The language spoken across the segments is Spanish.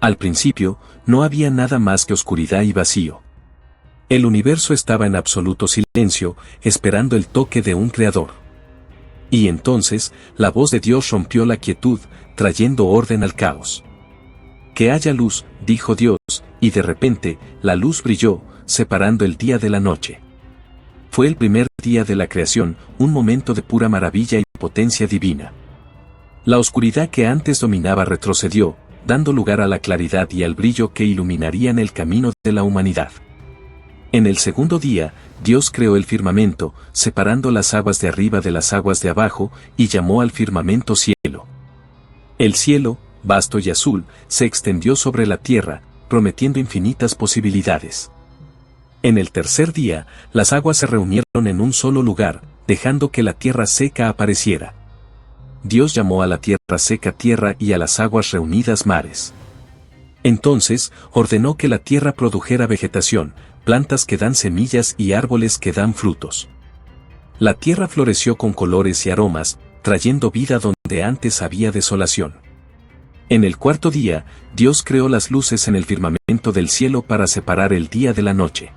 Al principio, no había nada más que oscuridad y vacío. El universo estaba en absoluto silencio, esperando el toque de un creador. Y entonces, la voz de Dios rompió la quietud, trayendo orden al caos. Que haya luz, dijo Dios, y de repente, la luz brilló, separando el día de la noche. Fue el primer día de la creación, un momento de pura maravilla y potencia divina. La oscuridad que antes dominaba retrocedió, dando lugar a la claridad y al brillo que iluminarían el camino de la humanidad. En el segundo día, Dios creó el firmamento, separando las aguas de arriba de las aguas de abajo, y llamó al firmamento cielo. El cielo, vasto y azul, se extendió sobre la tierra, prometiendo infinitas posibilidades. En el tercer día, las aguas se reunieron en un solo lugar, dejando que la tierra seca apareciera. Dios llamó a la tierra seca tierra y a las aguas reunidas mares. Entonces, ordenó que la tierra produjera vegetación, plantas que dan semillas y árboles que dan frutos. La tierra floreció con colores y aromas, trayendo vida donde antes había desolación. En el cuarto día, Dios creó las luces en el firmamento del cielo para separar el día de la noche.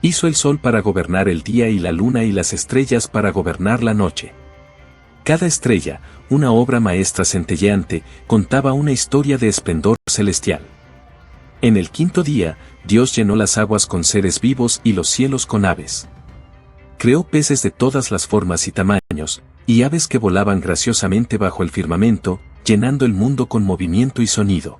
Hizo el sol para gobernar el día y la luna y las estrellas para gobernar la noche. Cada estrella, una obra maestra centelleante, contaba una historia de esplendor celestial. En el quinto día, Dios llenó las aguas con seres vivos y los cielos con aves. Creó peces de todas las formas y tamaños, y aves que volaban graciosamente bajo el firmamento, llenando el mundo con movimiento y sonido.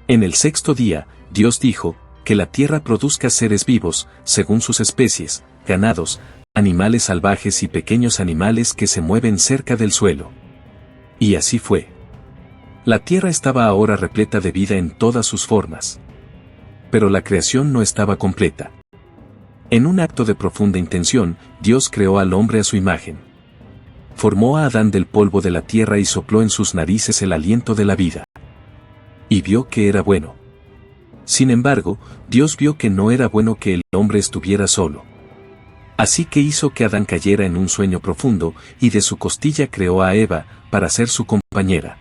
En el sexto día, Dios dijo, que la tierra produzca seres vivos, según sus especies, ganados, animales salvajes y pequeños animales que se mueven cerca del suelo. Y así fue. La tierra estaba ahora repleta de vida en todas sus formas. Pero la creación no estaba completa. En un acto de profunda intención, Dios creó al hombre a su imagen. Formó a Adán del polvo de la tierra y sopló en sus narices el aliento de la vida. Y vio que era bueno. Sin embargo, Dios vio que no era bueno que el hombre estuviera solo. Así que hizo que Adán cayera en un sueño profundo, y de su costilla creó a Eva, para ser su compañera.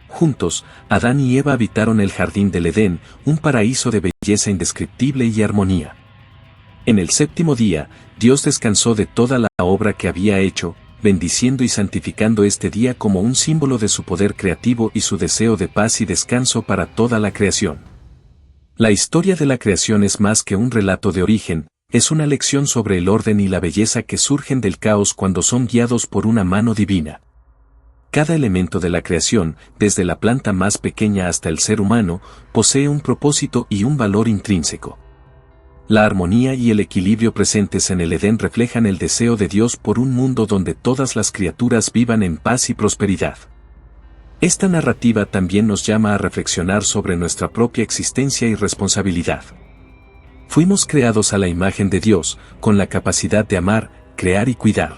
Juntos, Adán y Eva habitaron el jardín del Edén, un paraíso de belleza indescriptible y armonía. En el séptimo día, Dios descansó de toda la obra que había hecho, bendiciendo y santificando este día como un símbolo de su poder creativo y su deseo de paz y descanso para toda la creación. La historia de la creación es más que un relato de origen, es una lección sobre el orden y la belleza que surgen del caos cuando son guiados por una mano divina. Cada elemento de la creación, desde la planta más pequeña hasta el ser humano, posee un propósito y un valor intrínseco. La armonía y el equilibrio presentes en el Edén reflejan el deseo de Dios por un mundo donde todas las criaturas vivan en paz y prosperidad. Esta narrativa también nos llama a reflexionar sobre nuestra propia existencia y responsabilidad. Fuimos creados a la imagen de Dios, con la capacidad de amar, crear y cuidar.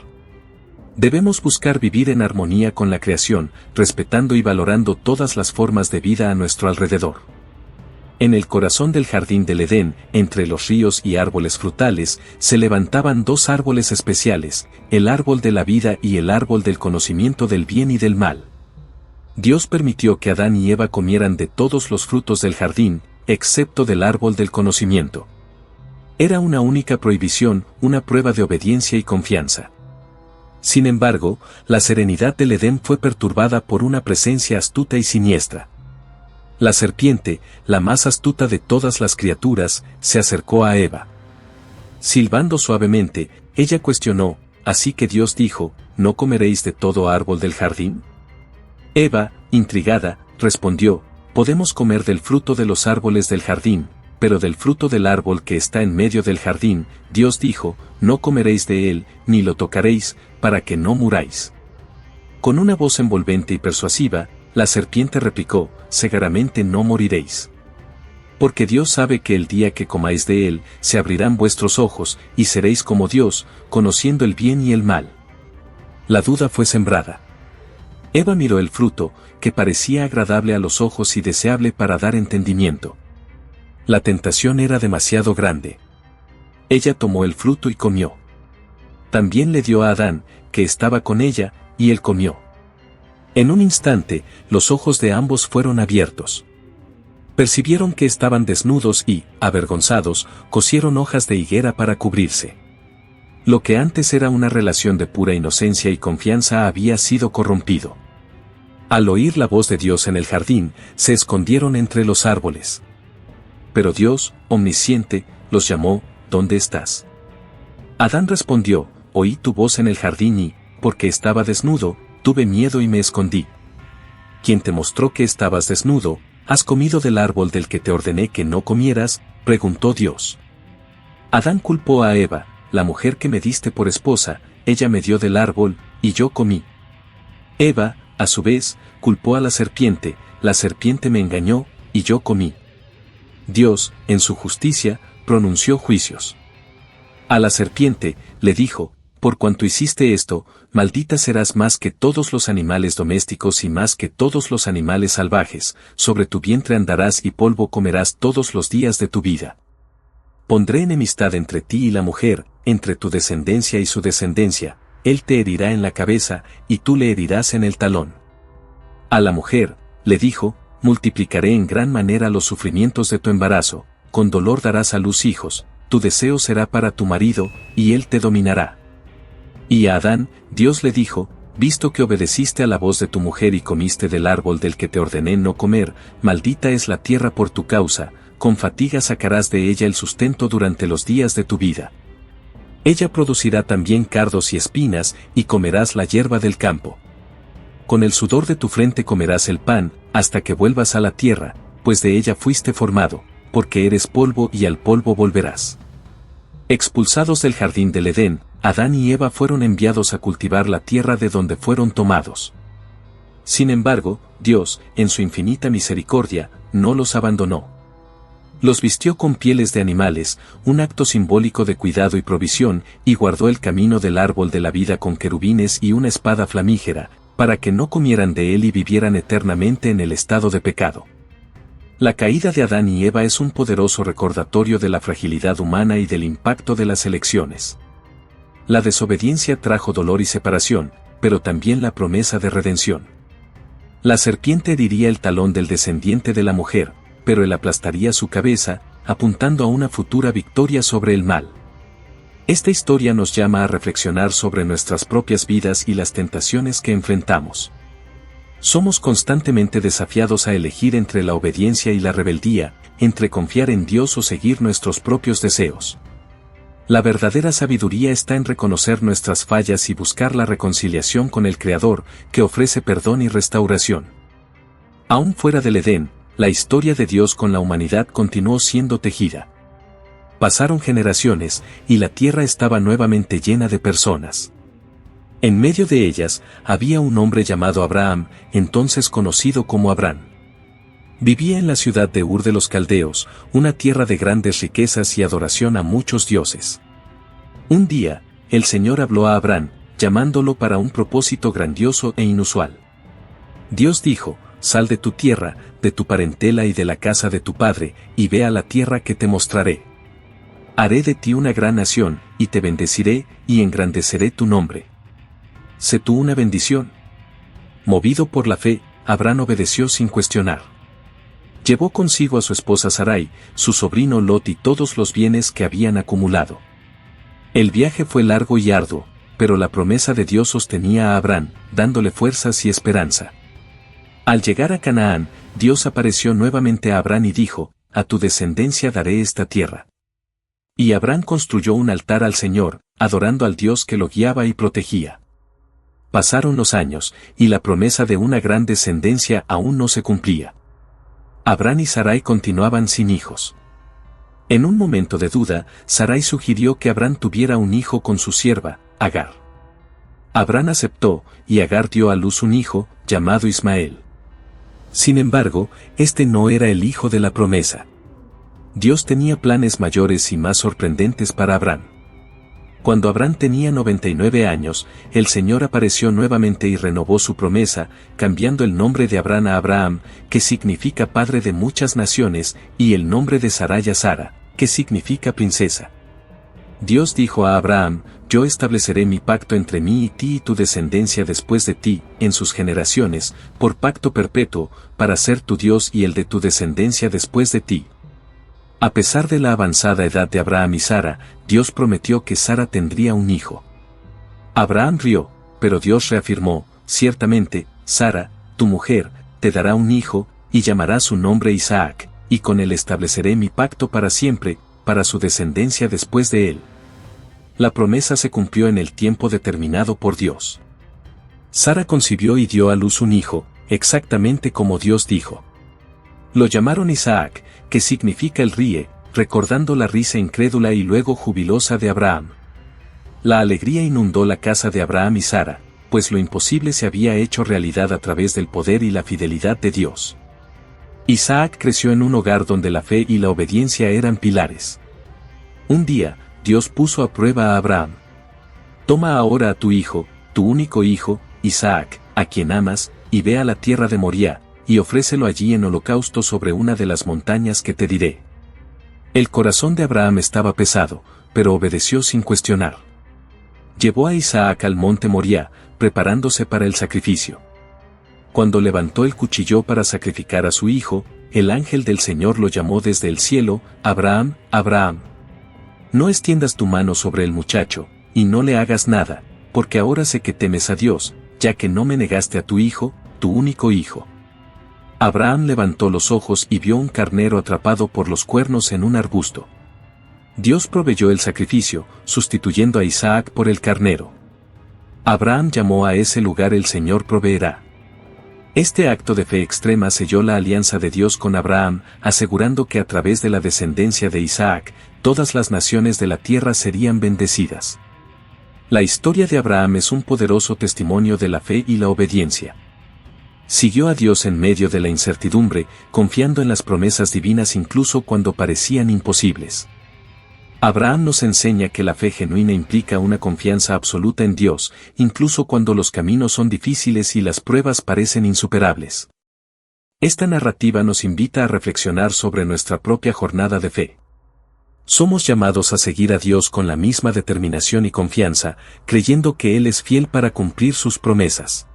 Debemos buscar vivir en armonía con la creación, respetando y valorando todas las formas de vida a nuestro alrededor. En el corazón del jardín del Edén, entre los ríos y árboles frutales, se levantaban dos árboles especiales, el árbol de la vida y el árbol del conocimiento del bien y del mal. Dios permitió que Adán y Eva comieran de todos los frutos del jardín, excepto del árbol del conocimiento. Era una única prohibición, una prueba de obediencia y confianza. Sin embargo, la serenidad del Edén fue perturbada por una presencia astuta y siniestra. La serpiente, la más astuta de todas las criaturas, se acercó a Eva. Silbando suavemente, ella cuestionó, así que Dios dijo, ¿no comeréis de todo árbol del jardín? Eva, intrigada, respondió, podemos comer del fruto de los árboles del jardín, pero del fruto del árbol que está en medio del jardín, Dios dijo, no comeréis de él, ni lo tocaréis, para que no muráis. Con una voz envolvente y persuasiva, la serpiente replicó, seguramente no moriréis. Porque Dios sabe que el día que comáis de él, se abrirán vuestros ojos, y seréis como Dios, conociendo el bien y el mal. La duda fue sembrada. Eva miró el fruto, que parecía agradable a los ojos y deseable para dar entendimiento. La tentación era demasiado grande. Ella tomó el fruto y comió. También le dio a Adán, que estaba con ella, y él comió. En un instante, los ojos de ambos fueron abiertos. Percibieron que estaban desnudos y, avergonzados, cosieron hojas de higuera para cubrirse. Lo que antes era una relación de pura inocencia y confianza había sido corrompido. Al oír la voz de Dios en el jardín, se escondieron entre los árboles. Pero Dios, omnisciente, los llamó, ¿dónde estás? Adán respondió, oí tu voz en el jardín y, porque estaba desnudo, tuve miedo y me escondí. ¿Quién te mostró que estabas desnudo? ¿Has comido del árbol del que te ordené que no comieras?, preguntó Dios. Adán culpó a Eva, la mujer que me diste por esposa, ella me dio del árbol, y yo comí. Eva, a su vez, culpó a la serpiente me engañó, y yo comí. Dios, en su justicia, pronunció juicios. A la serpiente, le dijo, por cuanto hiciste esto, maldita serás más que todos los animales domésticos y más que todos los animales salvajes, sobre tu vientre andarás y polvo comerás todos los días de tu vida. Pondré enemistad entre ti y la mujer, entre tu descendencia y su descendencia, él te herirá en la cabeza, y tú le herirás en el talón. A la mujer, le dijo, multiplicaré en gran manera los sufrimientos de tu embarazo, con dolor darás a luz hijos, tu deseo será para tu marido, y él te dominará. Y a Adán, Dios le dijo, visto que obedeciste a la voz de tu mujer y comiste del árbol del que te ordené no comer, maldita es la tierra por tu causa, con fatiga sacarás de ella el sustento durante los días de tu vida. Ella producirá también cardos y espinas, y comerás la hierba del campo. Con el sudor de tu frente comerás el pan, hasta que vuelvas a la tierra, pues de ella fuiste formado, porque eres polvo y al polvo volverás. Expulsados del jardín del Edén, Adán y Eva fueron enviados a cultivar la tierra de donde fueron tomados. Sin embargo, Dios, en su infinita misericordia, no los abandonó. Los vistió con pieles de animales, un acto simbólico de cuidado y provisión, y guardó el camino del árbol de la vida con querubines y una espada flamígera, para que no comieran de él y vivieran eternamente en el estado de pecado. La caída de Adán y Eva es un poderoso recordatorio de la fragilidad humana y del impacto de las elecciones. La desobediencia trajo dolor y separación, pero también la promesa de redención. La serpiente heriría el talón del descendiente de la mujer, pero él aplastaría su cabeza, apuntando a una futura victoria sobre el mal. Esta historia nos llama a reflexionar sobre nuestras propias vidas y las tentaciones que enfrentamos. Somos constantemente desafiados a elegir entre la obediencia y la rebeldía, entre confiar en Dios o seguir nuestros propios deseos. La verdadera sabiduría está en reconocer nuestras fallas y buscar la reconciliación con el Creador, que ofrece perdón y restauración. Aún fuera del Edén, la historia de Dios con la humanidad continuó siendo tejida. Pasaron generaciones, y la tierra estaba nuevamente llena de personas. En medio de ellas, había un hombre llamado Abraham, entonces conocido como Abrán. Vivía en la ciudad de Ur de los Caldeos, una tierra de grandes riquezas y adoración a muchos dioses. Un día, el Señor habló a Abraham, llamándolo para un propósito grandioso e inusual. Dios dijo, sal de tu tierra, de tu parentela y de la casa de tu padre, y ve a la tierra que te mostraré. Haré de ti una gran nación, y te bendeciré, y engrandeceré tu nombre. Sé tú una bendición. Movido por la fe, Abraham obedeció sin cuestionar. Llevó consigo a su esposa Sarai, su sobrino Lot y todos los bienes que habían acumulado. El viaje fue largo y arduo, pero la promesa de Dios sostenía a Abraham, dándole fuerzas y esperanza. Al llegar a Canaán, Dios apareció nuevamente a Abraham y dijo, a tu descendencia daré esta tierra. Y Abraham construyó un altar al Señor, adorando al Dios que lo guiaba y protegía. Pasaron los años, y la promesa de una gran descendencia aún no se cumplía. Abraham y Sarai continuaban sin hijos. En un momento de duda, Sarai sugirió que Abraham tuviera un hijo con su sierva, Agar. Abraham aceptó, y Agar dio a luz un hijo, llamado Ismael. Sin embargo, este no era el hijo de la promesa. Dios tenía planes mayores y más sorprendentes para Abraham. Cuando Abraham tenía 99 años, el Señor apareció nuevamente y renovó su promesa, cambiando el nombre de Abraham a Abraham, que significa padre de muchas naciones, y el nombre de Sarai a Sara, que significa princesa. Dios dijo a Abraham, yo estableceré mi pacto entre mí y ti y tu descendencia después de ti, en sus generaciones, por pacto perpetuo, para ser tu Dios y el de tu descendencia después de ti. A pesar de la avanzada edad de Abraham y Sara, Dios prometió que Sara tendría un hijo. Abraham rió, pero Dios reafirmó, ciertamente, Sara, tu mujer, te dará un hijo, y llamará su nombre Isaac, y con él estableceré mi pacto para siempre, para su descendencia después de él. La promesa se cumplió en el tiempo determinado por Dios. Sara concibió y dio a luz un hijo, exactamente como Dios dijo. Lo llamaron Isaac, que significa el ríe, recordando la risa incrédula y luego jubilosa de Abraham. La alegría inundó la casa de Abraham y Sara, pues lo imposible se había hecho realidad a través del poder y la fidelidad de Dios. Isaac creció en un hogar donde la fe y la obediencia eran pilares. Un día, Dios puso a prueba a Abraham. Toma ahora a tu hijo, tu único hijo, Isaac, a quien amas, y ve a la tierra de Moriah, y ofrécelo allí en holocausto sobre una de las montañas que te diré. El corazón de Abraham estaba pesado, pero obedeció sin cuestionar. Llevó a Isaac al monte Moriah, preparándose para el sacrificio. Cuando levantó el cuchillo para sacrificar a su hijo, el ángel del Señor lo llamó desde el cielo, Abraham, Abraham. No extiendas tu mano sobre el muchacho, y no le hagas nada, porque ahora sé que temes a Dios, ya que no me negaste a tu hijo, tu único hijo. Abraham levantó los ojos y vio un carnero atrapado por los cuernos en un arbusto. Dios proveyó el sacrificio, sustituyendo a Isaac por el carnero. Abraham llamó a ese lugar el Señor proveerá. Este acto de fe extrema selló la alianza de Dios con Abraham, asegurando que a través de la descendencia de Isaac, todas las naciones de la tierra serían bendecidas. La historia de Abraham es un poderoso testimonio de la fe y la obediencia. Siguió a Dios en medio de la incertidumbre, confiando en las promesas divinas incluso cuando parecían imposibles. Abraham nos enseña que la fe genuina implica una confianza absoluta en Dios, incluso cuando los caminos son difíciles y las pruebas parecen insuperables. Esta narrativa nos invita a reflexionar sobre nuestra propia jornada de fe. Somos llamados a seguir a Dios con la misma determinación y confianza, creyendo que Él es fiel para cumplir sus promesas.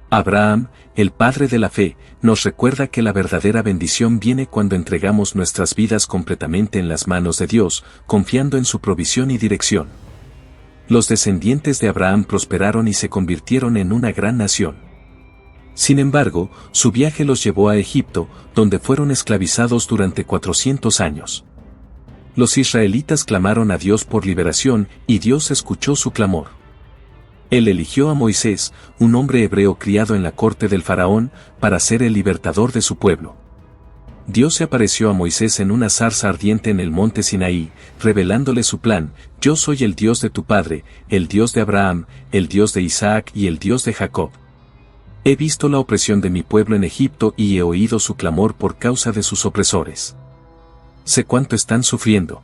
Abraham, el padre de la fe, nos recuerda que la verdadera bendición viene cuando entregamos nuestras vidas completamente en las manos de Dios, confiando en su provisión y dirección. Los descendientes de Abraham prosperaron y se convirtieron en una gran nación. Sin embargo, su viaje los llevó a Egipto, donde fueron esclavizados durante 400 años. Los israelitas clamaron a Dios por liberación, y Dios escuchó su clamor. Él eligió a Moisés, un hombre hebreo criado en la corte del faraón, para ser el libertador de su pueblo. Dios se apareció a Moisés en una zarza ardiente en el monte Sinaí, revelándole su plan: yo soy el Dios de tu padre, el Dios de Abraham, el Dios de Isaac y el Dios de Jacob. He visto la opresión de mi pueblo en Egipto y he oído su clamor por causa de sus opresores. Sé cuánto están sufriendo.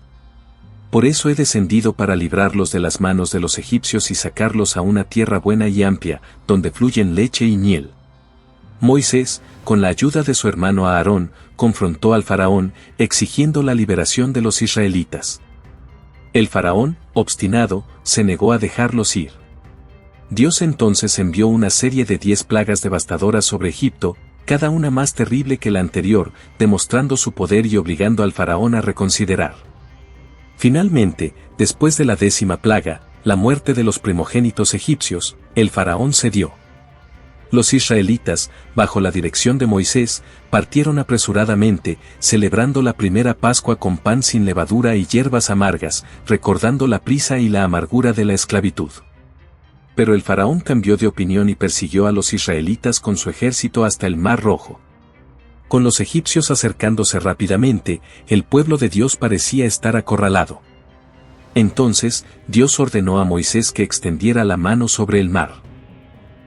Por eso he descendido para librarlos de las manos de los egipcios y sacarlos a una tierra buena y amplia, donde fluyen leche y miel. Moisés, con la ayuda de su hermano Aarón, confrontó al faraón, exigiendo la liberación de los israelitas. El faraón, obstinado, se negó a dejarlos ir. Dios entonces envió una serie de 10 plagas devastadoras sobre Egipto, cada una más terrible que la anterior, demostrando su poder y obligando al faraón a reconsiderar. Finalmente, después de la 10ª plaga, la muerte de los primogénitos egipcios, el faraón cedió. Los israelitas, bajo la dirección de Moisés, partieron apresuradamente, celebrando la primera Pascua con pan sin levadura y hierbas amargas, recordando la prisa y la amargura de la esclavitud. Pero el faraón cambió de opinión y persiguió a los israelitas con su ejército hasta el Mar Rojo. Con los egipcios acercándose rápidamente, el pueblo de Dios parecía estar acorralado. Entonces, Dios ordenó a Moisés que extendiera la mano sobre el mar.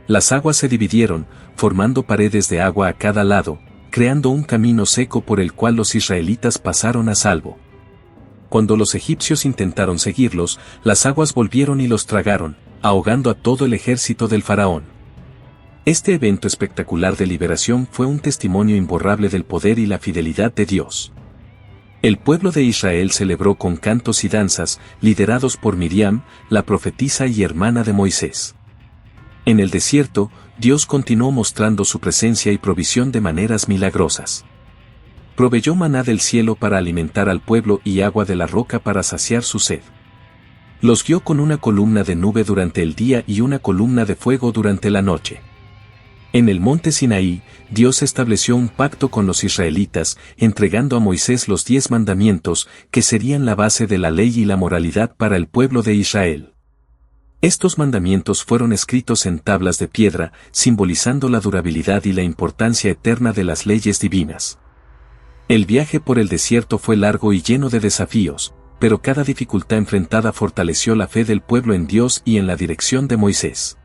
Las aguas se dividieron, formando paredes de agua a cada lado, creando un camino seco por el cual los israelitas pasaron a salvo. Cuando los egipcios intentaron seguirlos, las aguas volvieron y los tragaron, ahogando a todo el ejército del faraón. Este evento espectacular de liberación fue un testimonio imborrable del poder y la fidelidad de Dios. El pueblo de Israel celebró con cantos y danzas, liderados por Miriam, la profetisa y hermana de Moisés. En el desierto, Dios continuó mostrando su presencia y provisión de maneras milagrosas. Proveyó maná del cielo para alimentar al pueblo y agua de la roca para saciar su sed. Los guió con una columna de nube durante el día y una columna de fuego durante la noche. En el monte Sinaí, Dios estableció un pacto con los israelitas, entregando a Moisés los 10 mandamientos, que serían la base de la ley y la moralidad para el pueblo de Israel. Estos mandamientos fueron escritos en tablas de piedra, simbolizando la durabilidad y la importancia eterna de las leyes divinas. El viaje por el desierto fue largo y lleno de desafíos, pero cada dificultad enfrentada fortaleció la fe del pueblo en Dios y en la dirección de Moisés.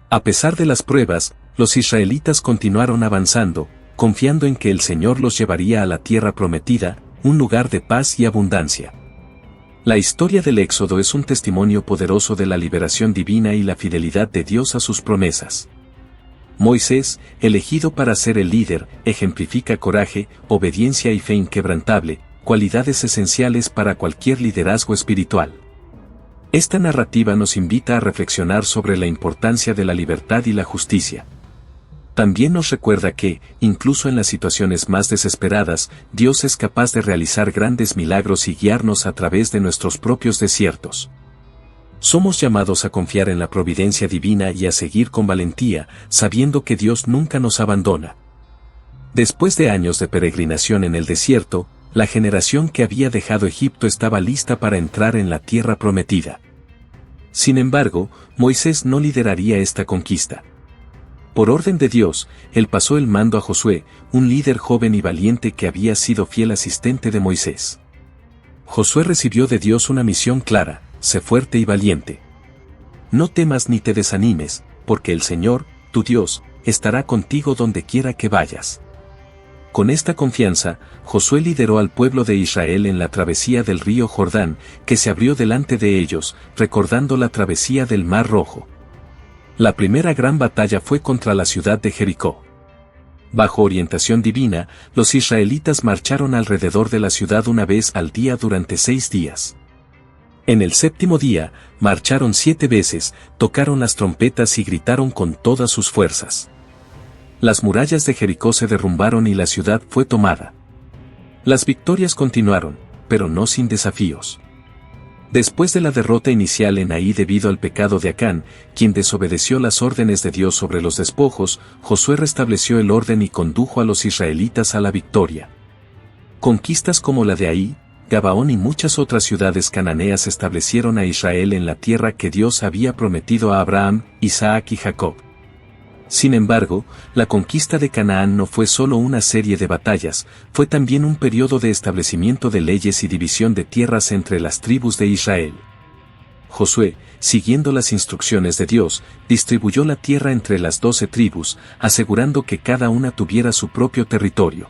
A pesar de las pruebas, los israelitas continuaron avanzando, confiando en que el Señor los llevaría a la tierra prometida, un lugar de paz y abundancia. La historia del Éxodo es un testimonio poderoso de la liberación divina y la fidelidad de Dios a sus promesas. Moisés, elegido para ser el líder, ejemplifica coraje, obediencia y fe inquebrantable, cualidades esenciales para cualquier liderazgo espiritual. Esta narrativa nos invita a reflexionar sobre la importancia de la libertad y la justicia. También nos recuerda que, incluso en las situaciones más desesperadas, Dios es capaz de realizar grandes milagros y guiarnos a través de nuestros propios desiertos. Somos llamados a confiar en la providencia divina y a seguir con valentía, sabiendo que Dios nunca nos abandona. Después de años de peregrinación en el desierto, la generación que había dejado Egipto estaba lista para entrar en la tierra prometida. Sin embargo, Moisés no lideraría esta conquista. Por orden de Dios, él pasó el mando a Josué, un líder joven y valiente que había sido fiel asistente de Moisés. Josué recibió de Dios una misión clara: sé fuerte y valiente. No temas ni te desanimes, porque el Señor, tu Dios, estará contigo donde quiera que vayas. Con esta confianza, Josué lideró al pueblo de Israel en la travesía del río Jordán, que se abrió delante de ellos, recordando la travesía del Mar Rojo. La primera gran batalla fue contra la ciudad de Jericó. Bajo orientación divina, los israelitas marcharon alrededor de la ciudad una vez al día durante 6 días. En el 7º día, marcharon 7 veces, tocaron las trompetas y gritaron con todas sus fuerzas. Las murallas de Jericó se derrumbaron y la ciudad fue tomada. Las victorias continuaron, pero no sin desafíos. Después de la derrota inicial en Ahí debido al pecado de Acán, quien desobedeció las órdenes de Dios sobre los despojos, Josué restableció el orden y condujo a los israelitas a la victoria. Conquistas como la de Ahí, Gabaón y muchas otras ciudades cananeas establecieron a Israel en la tierra que Dios había prometido a Abraham, Isaac y Jacob. Sin embargo, la conquista de Canaán no fue solo una serie de batallas, fue también un periodo de establecimiento de leyes y división de tierras entre las tribus de Israel. Josué, siguiendo las instrucciones de Dios, distribuyó la tierra entre las 12 tribus, asegurando que cada una tuviera su propio territorio.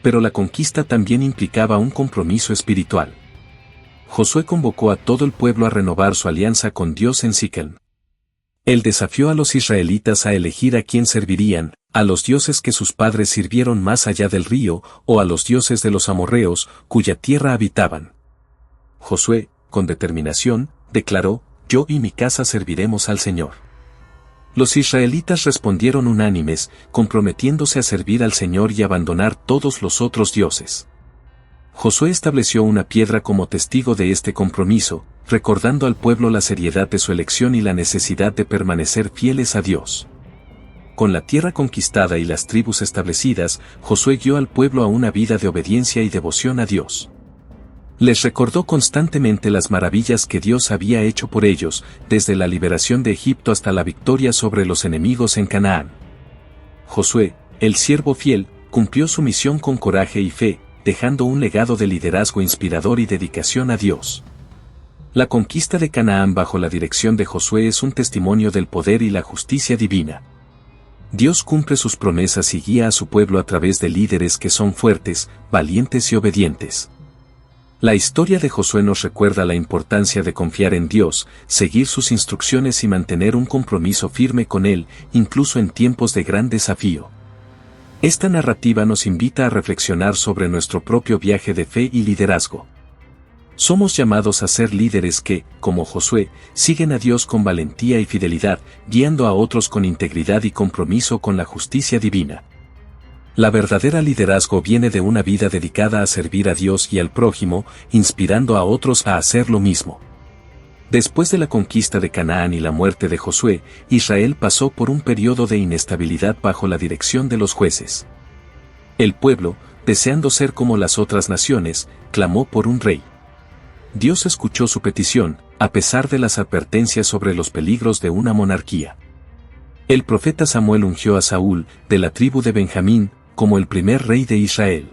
Pero la conquista también implicaba un compromiso espiritual. Josué convocó a todo el pueblo a renovar su alianza con Dios en Siquem. Él desafió a los israelitas a elegir a quién servirían, a los dioses que sus padres sirvieron más allá del río, o a los dioses de los amorreos, cuya tierra habitaban. Josué, con determinación, declaró: yo y mi casa serviremos al Señor. Los israelitas respondieron unánimes, comprometiéndose a servir al Señor y abandonar todos los otros dioses. Josué estableció una piedra como testigo de este compromiso, recordando al pueblo la seriedad de su elección y la necesidad de permanecer fieles a Dios. Con la tierra conquistada y las tribus establecidas, Josué guió al pueblo a una vida de obediencia y devoción a Dios. Les recordó constantemente las maravillas que Dios había hecho por ellos, desde la liberación de Egipto hasta la victoria sobre los enemigos en Canaán. Josué, el siervo fiel, cumplió su misión con coraje y fe, dejando un legado de liderazgo inspirador y dedicación a Dios. La conquista de Canaán bajo la dirección de Josué es un testimonio del poder y la justicia divina. Dios cumple sus promesas y guía a su pueblo a través de líderes que son fuertes, valientes y obedientes. La historia de Josué nos recuerda la importancia de confiar en Dios, seguir sus instrucciones y mantener un compromiso firme con Él, incluso en tiempos de gran desafío. Esta narrativa nos invita a reflexionar sobre nuestro propio viaje de fe y liderazgo. Somos llamados a ser líderes que, como Josué, siguen a Dios con valentía y fidelidad, guiando a otros con integridad y compromiso con la justicia divina. La verdadera liderazgo viene de una vida dedicada a servir a Dios y al prójimo, inspirando a otros a hacer lo mismo. Después de la conquista de Canaán y la muerte de Josué, Israel pasó por un periodo de inestabilidad bajo la dirección de los jueces. El pueblo, deseando ser como las otras naciones, clamó por un rey. Dios escuchó su petición, a pesar de las advertencias sobre los peligros de una monarquía. El profeta Samuel ungió a Saúl, de la tribu de Benjamín, como el primer rey de Israel.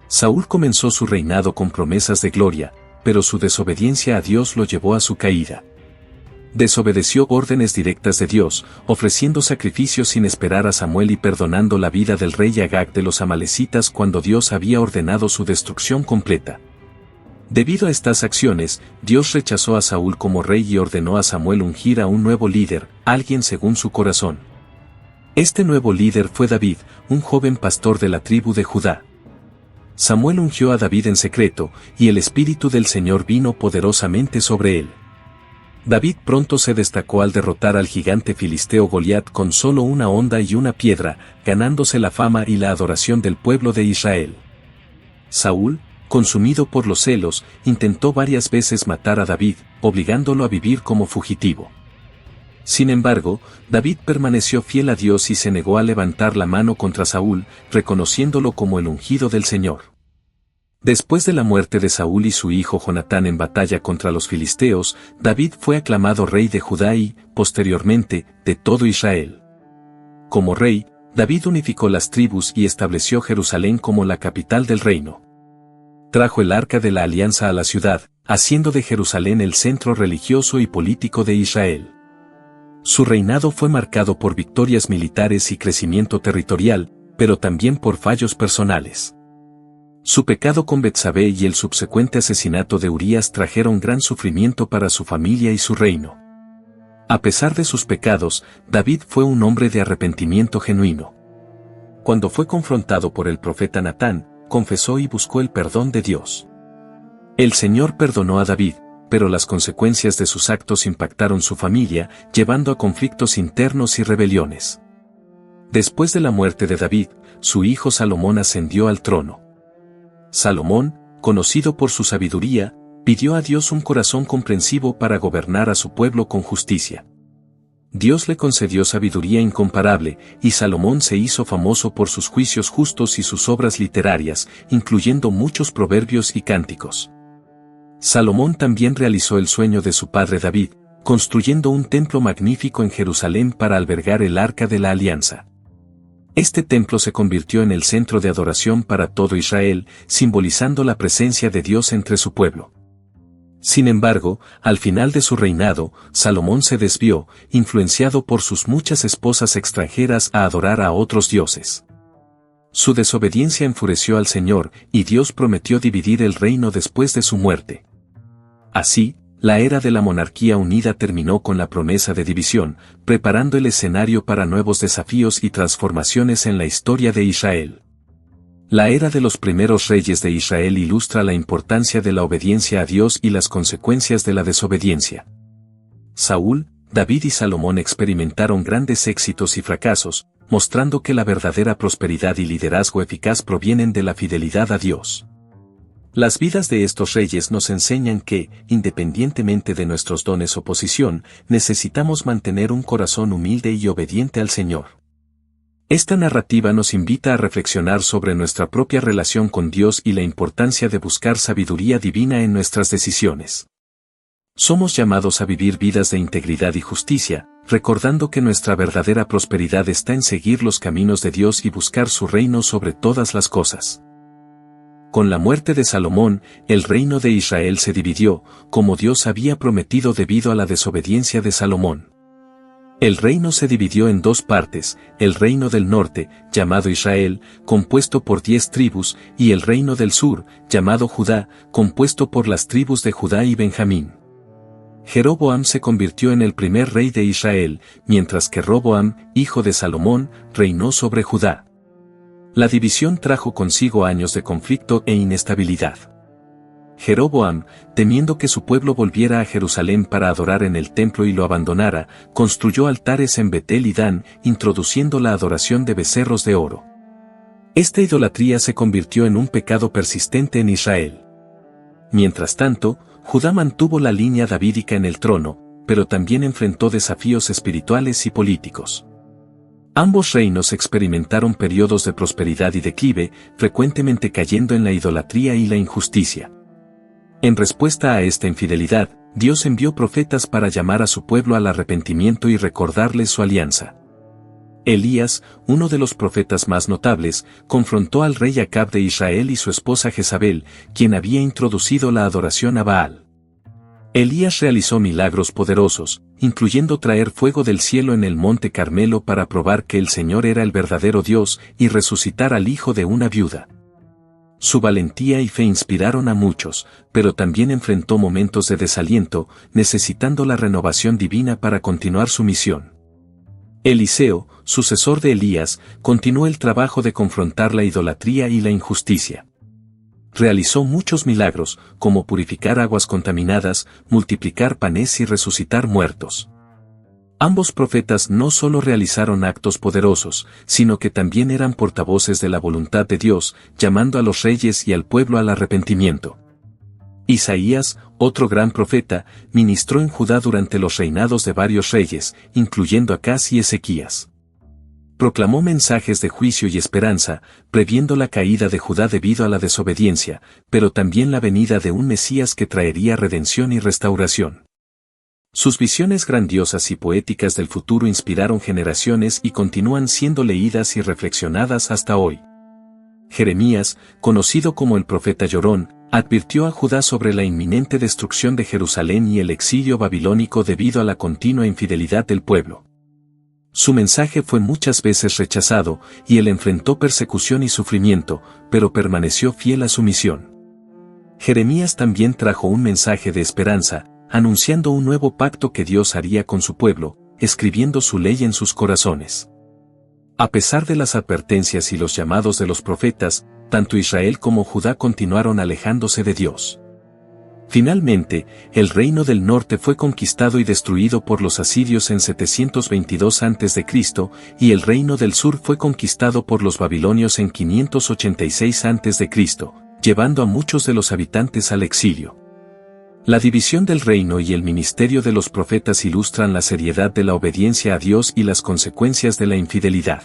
Saúl comenzó su reinado con promesas de gloria, pero su desobediencia a Dios lo llevó a su caída. Desobedeció órdenes directas de Dios, ofreciendo sacrificios sin esperar a Samuel y perdonando la vida del rey Agag de los amalecitas cuando Dios había ordenado su destrucción completa. Debido a estas acciones, Dios rechazó a Saúl como rey y ordenó a Samuel ungir a un nuevo líder, alguien según su corazón. Este nuevo líder fue David, un joven pastor de la tribu de Judá. Samuel ungió a David en secreto, y el Espíritu del Señor vino poderosamente sobre él. David pronto se destacó al derrotar al gigante filisteo Goliat con solo una honda y una piedra, ganándose la fama y la adoración del pueblo de Israel. Saúl, consumido por los celos, intentó varias veces matar a David, obligándolo a vivir como fugitivo. Sin embargo, David permaneció fiel a Dios y se negó a levantar la mano contra Saúl, reconociéndolo como el ungido del Señor. Después de la muerte de Saúl y su hijo Jonatán en batalla contra los filisteos, David fue aclamado rey de Judá y, posteriormente, de todo Israel. Como rey, David unificó las tribus y estableció Jerusalén como la capital del reino. Trajo el arca de la alianza a la ciudad, haciendo de Jerusalén el centro religioso y político de Israel. Su reinado fue marcado por victorias militares y crecimiento territorial, pero también por fallos personales. Su pecado con Betsabé y el subsecuente asesinato de Urías trajeron gran sufrimiento para su familia y su reino. A pesar de sus pecados, David fue un hombre de arrepentimiento genuino. Cuando fue confrontado por el profeta Natán, confesó y buscó el perdón de Dios. El Señor perdonó a David, pero las consecuencias de sus actos impactaron su familia, llevando a conflictos internos y rebeliones. Después de la muerte de David, su hijo Salomón ascendió al trono. Salomón, conocido por su sabiduría, pidió a Dios un corazón comprensivo para gobernar a su pueblo con justicia. Dios le concedió sabiduría incomparable, y Salomón se hizo famoso por sus juicios justos y sus obras literarias, incluyendo muchos proverbios y cánticos. Salomón también realizó el sueño de su padre David, construyendo un templo magnífico en Jerusalén para albergar el Arca de la Alianza. Este templo se convirtió en el centro de adoración para todo Israel, simbolizando la presencia de Dios entre su pueblo. Sin embargo, al final de su reinado, Salomón se desvió, influenciado por sus muchas esposas extranjeras a adorar a otros dioses. Su desobediencia enfureció al Señor, y Dios prometió dividir el reino después de su muerte. Así, la era de la monarquía unida terminó con la promesa de división, preparando el escenario para nuevos desafíos y transformaciones en la historia de Israel. La era de los primeros reyes de Israel ilustra la importancia de la obediencia a Dios y las consecuencias de la desobediencia. Saúl, David y Salomón experimentaron grandes éxitos y fracasos, mostrando que la verdadera prosperidad y liderazgo eficaz provienen de la fidelidad a Dios. Las vidas de estos reyes nos enseñan que, independientemente de nuestros dones o posición, necesitamos mantener un corazón humilde y obediente al Señor. Esta narrativa nos invita a reflexionar sobre nuestra propia relación con Dios y la importancia de buscar sabiduría divina en nuestras decisiones. Somos llamados a vivir vidas de integridad y justicia, recordando que nuestra verdadera prosperidad está en seguir los caminos de Dios y buscar su reino sobre todas las cosas. Con la muerte de Salomón, el reino de Israel se dividió, como Dios había prometido debido a la desobediencia de Salomón. El reino se dividió en dos partes, el reino del norte, llamado Israel, compuesto por 10 tribus, y el reino del sur, llamado Judá, compuesto por las tribus de Judá y Benjamín. Jeroboam se convirtió en el primer rey de Israel, mientras que Roboam, hijo de Salomón, reinó sobre Judá. La división trajo consigo años de conflicto e inestabilidad. Jeroboam, temiendo que su pueblo volviera a Jerusalén para adorar en el templo y lo abandonara, construyó altares en Betel y Dan, introduciendo la adoración de becerros de oro. Esta idolatría se convirtió en un pecado persistente en Israel. Mientras tanto, Judá mantuvo la línea davídica en el trono, pero también enfrentó desafíos espirituales y políticos. Ambos reinos experimentaron periodos de prosperidad y declive, frecuentemente cayendo en la idolatría y la injusticia. En respuesta a esta infidelidad, Dios envió profetas para llamar a su pueblo al arrepentimiento y recordarles su alianza. Elías, uno de los profetas más notables, confrontó al rey Acab de Israel y su esposa Jezabel, quien había introducido la adoración a Baal. Elías realizó milagros poderosos, incluyendo traer fuego del cielo en el monte Carmelo para probar que el Señor era el verdadero Dios y resucitar al hijo de una viuda. Su valentía y fe inspiraron a muchos, pero también enfrentó momentos de desaliento, necesitando la renovación divina para continuar su misión. Eliseo, sucesor de Elías, continuó el trabajo de confrontar la idolatría y la injusticia. Realizó muchos milagros, como purificar aguas contaminadas, multiplicar panes y resucitar muertos. Ambos profetas no solo realizaron actos poderosos, sino que también eran portavoces de la voluntad de Dios, llamando a los reyes y al pueblo al arrepentimiento. Isaías, otro gran profeta, ministró en Judá durante los reinados de varios reyes, incluyendo Acaz y Ezequías. Proclamó mensajes de juicio y esperanza, previendo la caída de Judá debido a la desobediencia, pero también la venida de un Mesías que traería redención y restauración. Sus visiones grandiosas y poéticas del futuro inspiraron generaciones y continúan siendo leídas y reflexionadas hasta hoy. Jeremías, conocido como el profeta llorón, advirtió a Judá sobre la inminente destrucción de Jerusalén y el exilio babilónico debido a la continua infidelidad del pueblo. Su mensaje fue muchas veces rechazado, y él enfrentó persecución y sufrimiento, pero permaneció fiel a su misión. Jeremías también trajo un mensaje de esperanza, anunciando un nuevo pacto que Dios haría con su pueblo, escribiendo su ley en sus corazones. A pesar de las advertencias y los llamados de los profetas, tanto Israel como Judá continuaron alejándose de Dios. Finalmente, el reino del norte fue conquistado y destruido por los asirios en 722 a.C., y el reino del sur fue conquistado por los babilonios en 586 a.C., llevando a muchos de los habitantes al exilio. La división del reino y el ministerio de los profetas ilustran la seriedad de la obediencia a Dios y las consecuencias de la infidelidad.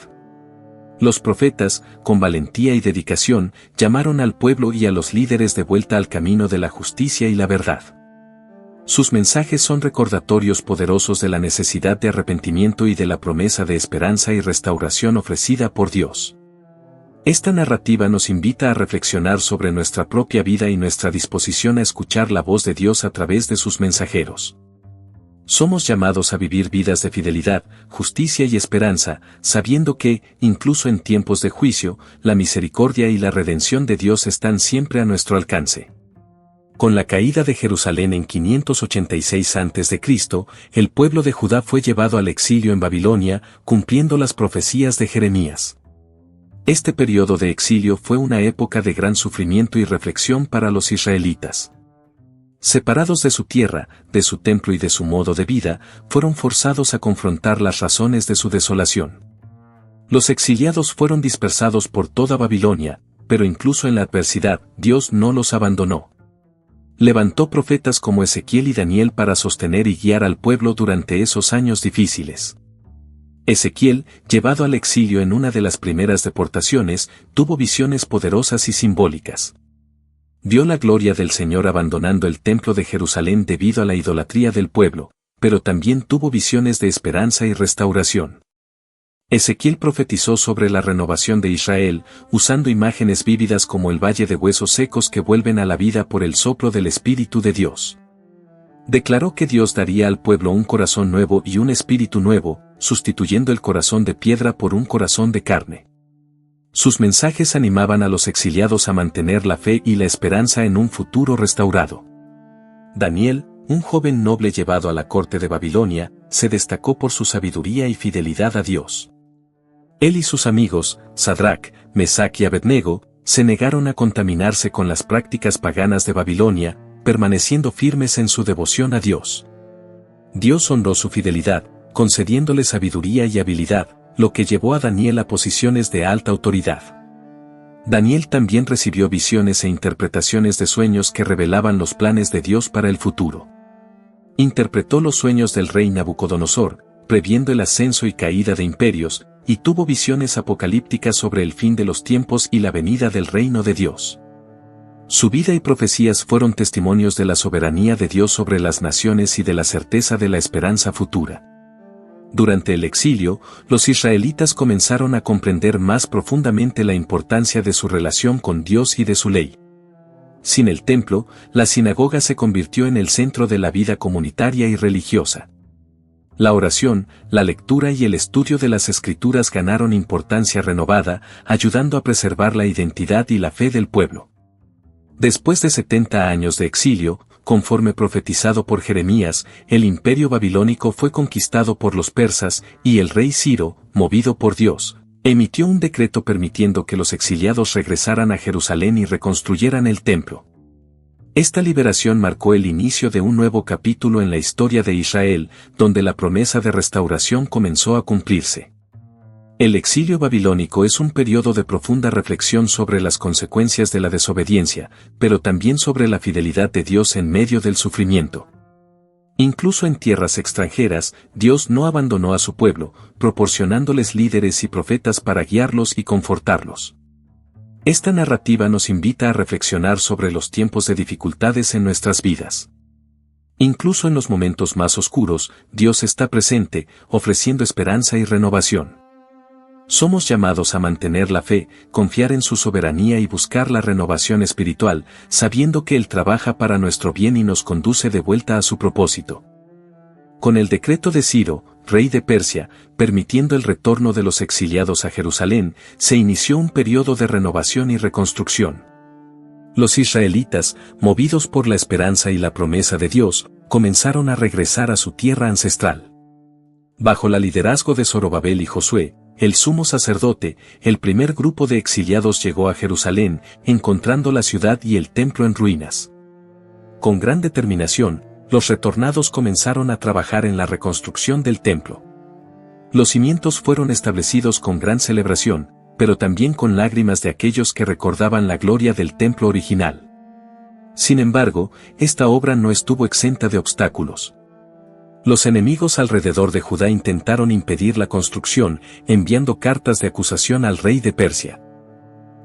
Los profetas, con valentía y dedicación, llamaron al pueblo y a los líderes de vuelta al camino de la justicia y la verdad. Sus mensajes son recordatorios poderosos de la necesidad de arrepentimiento y de la promesa de esperanza y restauración ofrecida por Dios. Esta narrativa nos invita a reflexionar sobre nuestra propia vida y nuestra disposición a escuchar la voz de Dios a través de sus mensajeros. Somos llamados a vivir vidas de fidelidad, justicia y esperanza, sabiendo que, incluso en tiempos de juicio, la misericordia y la redención de Dios están siempre a nuestro alcance. Con la caída de Jerusalén en 586 a.C., el pueblo de Judá fue llevado al exilio en Babilonia, cumpliendo las profecías de Jeremías. Este periodo de exilio fue una época de gran sufrimiento y reflexión para los israelitas. Separados de su tierra, de su templo y de su modo de vida, fueron forzados a confrontar las razones de su desolación. Los exiliados fueron dispersados por toda Babilonia, pero incluso en la adversidad, Dios no los abandonó. Levantó profetas como Ezequiel y Daniel para sostener y guiar al pueblo durante esos años difíciles. Ezequiel, llevado al exilio en una de las primeras deportaciones, tuvo visiones poderosas y simbólicas. Vio la gloria del Señor abandonando el templo de Jerusalén debido a la idolatría del pueblo, pero también tuvo visiones de esperanza y restauración. Ezequiel profetizó sobre la renovación de Israel, usando imágenes vívidas como el valle de huesos secos que vuelven a la vida por el soplo del Espíritu de Dios. Declaró que Dios daría al pueblo un corazón nuevo y un espíritu nuevo, sustituyendo el corazón de piedra por un corazón de carne. Sus mensajes animaban a los exiliados a mantener la fe y la esperanza en un futuro restaurado. Daniel, un joven noble llevado a la corte de Babilonia, se destacó por su sabiduría y fidelidad a Dios. Él y sus amigos, Sadrac, Mesac y Abednego, se negaron a contaminarse con las prácticas paganas de Babilonia, permaneciendo firmes en su devoción a Dios. Dios honró su fidelidad, concediéndole sabiduría y habilidad, lo que llevó a Daniel a posiciones de alta autoridad. Daniel también recibió visiones e interpretaciones de sueños que revelaban los planes de Dios para el futuro. Interpretó los sueños del rey Nabucodonosor, previendo el ascenso y caída de imperios, y tuvo visiones apocalípticas sobre el fin de los tiempos y la venida del reino de Dios. Su vida y profecías fueron testimonios de la soberanía de Dios sobre las naciones y de la certeza de la esperanza futura. Durante el exilio, los israelitas comenzaron a comprender más profundamente la importancia de su relación con Dios y de su ley. Sin el templo, la sinagoga se convirtió en el centro de la vida comunitaria y religiosa. La oración, la lectura y el estudio de las Escrituras ganaron importancia renovada, ayudando a preservar la identidad y la fe del pueblo. Después de 70 años de exilio, conforme profetizado por Jeremías, el imperio babilónico fue conquistado por los persas, y el rey Ciro, movido por Dios, emitió un decreto permitiendo que los exiliados regresaran a Jerusalén y reconstruyeran el templo. Esta liberación marcó el inicio de un nuevo capítulo en la historia de Israel, donde la promesa de restauración comenzó a cumplirse. El exilio babilónico es un periodo de profunda reflexión sobre las consecuencias de la desobediencia, pero también sobre la fidelidad de Dios en medio del sufrimiento. Incluso en tierras extranjeras, Dios no abandonó a su pueblo, proporcionándoles líderes y profetas para guiarlos y confortarlos. Esta narrativa nos invita a reflexionar sobre los tiempos de dificultades en nuestras vidas. Incluso en los momentos más oscuros, Dios está presente, ofreciendo esperanza y renovación. Somos llamados a mantener la fe, confiar en su soberanía y buscar la renovación espiritual, sabiendo que Él trabaja para nuestro bien y nos conduce de vuelta a su propósito. Con el decreto de Ciro, rey de Persia, permitiendo el retorno de los exiliados a Jerusalén, se inició un periodo de renovación y reconstrucción. Los israelitas, movidos por la esperanza y la promesa de Dios, comenzaron a regresar a su tierra ancestral. Bajo el liderazgo de Zorobabel y Josué, el sumo sacerdote, el primer grupo de exiliados llegó a Jerusalén, encontrando la ciudad y el templo en ruinas. Con gran determinación, los retornados comenzaron a trabajar en la reconstrucción del templo. Los cimientos fueron establecidos con gran celebración, pero también con lágrimas de aquellos que recordaban la gloria del templo original. Sin embargo, esta obra no estuvo exenta de obstáculos. Los enemigos alrededor de Judá intentaron impedir la construcción, enviando cartas de acusación al rey de Persia.